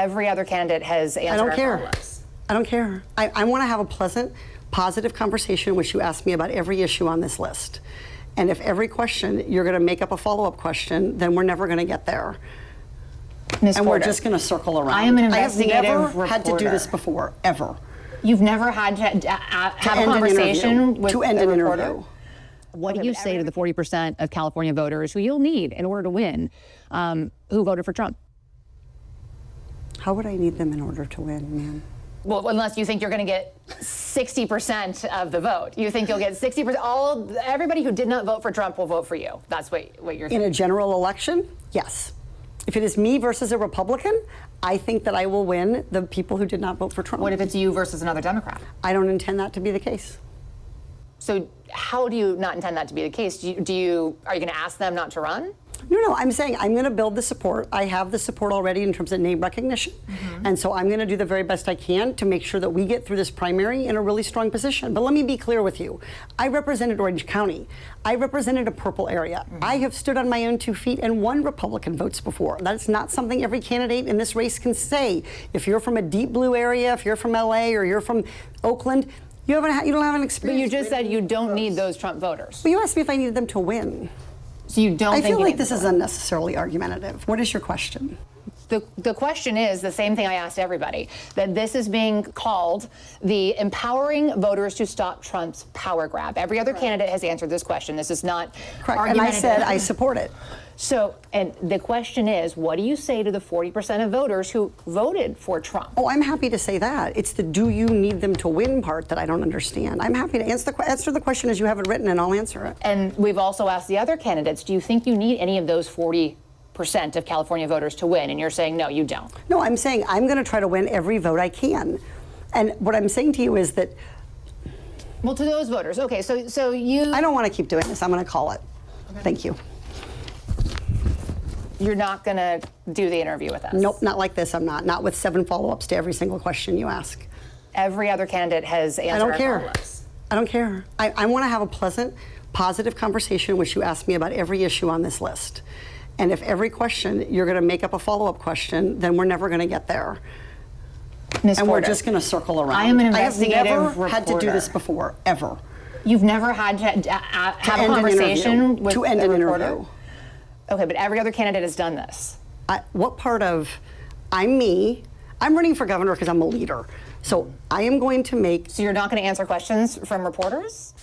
every other candidate has answered. I don't our care. call list. I don't care. I want to have a pleasant, positive conversation in which you ask me about every issue on this list. And if every question you're going to make up a follow-up question, then we're never going to get there. Ms. And Porter, we're just going to circle around. I am an investigative I have never reporter. had to do this before, ever. You've never had to have a conversation with to end a an reporter? interview. What do you say to the 40% of California voters who you'll need in order to win, who voted for Trump? How would I need them in order to win, man? Well, unless you think you're going to get 60% of the vote. You think you'll get 60%. Everybody who did not vote for Trump will vote for you. That's what you're saying. In a general election, yes. If it is me versus a Republican, I think that I will win the people who did not vote for Trump. What if it's you versus another Democrat? I don't intend that to be the case. So how do you not intend that to be the case? Are you going to ask them not to run? No, I'm saying I'm going to build the support. I have the support already in terms of name recognition. And so I'm going to do the very best I can to make sure that we get through this primary in a really strong position. But let me be clear with you. I represented Orange County. I represented a purple area. I have stood on my own 2 feet and won Republican votes before. That's not something every candidate in this race can say. If you're from a deep blue area, if you're from LA or you're from Oakland, you don't have an experience. But you just said you don't need those Trump voters. Well, you asked me if I needed them to win. So you don't I think feel you like need this them is to win? unnecessarily argumentative. What is your question? The question is the same thing I asked everybody, that this is being called the empowering voters to stop Trump's power grab. Every other candidate has answered this question. This is not Correct. And I said I support it. So, and the question is, what do you say to the 40% of voters who voted for Trump? Oh, I'm happy to say that. It's the do you need them to win part that I don't understand. I'm happy to answer the question as you have it written, and I'll answer it. And we've also asked the other candidates, do you think you need any of those 40% of California voters to win? And you're saying, no, you don't. No, I'm saying I'm going to try to win every vote I can. And what I'm saying to you is that... Well, to those voters, okay, so you... I don't want to keep doing this. I'm going to call it. Okay. Thank you. You're not going to do the interview with us? Nope, not like this. I'm not. Not with 7 follow-ups to every single question you ask. Every other candidate has answered. I don't care. I don't care. I want to have a pleasant, positive conversation in which you ask me about every issue on this list. And if every question you're going to make up a follow-up question, then we're never going to get there. Ms. And Porter, we're just going to circle around. I am an investigative I have never reporter. had to do this before, ever. You've never had to have a conversation with to end a an reporter? interview. Okay, but every other candidate has done this. What part of I'm me? I'm running for governor because I'm a leader. So I am going to make... So you're not going to answer questions from reporters?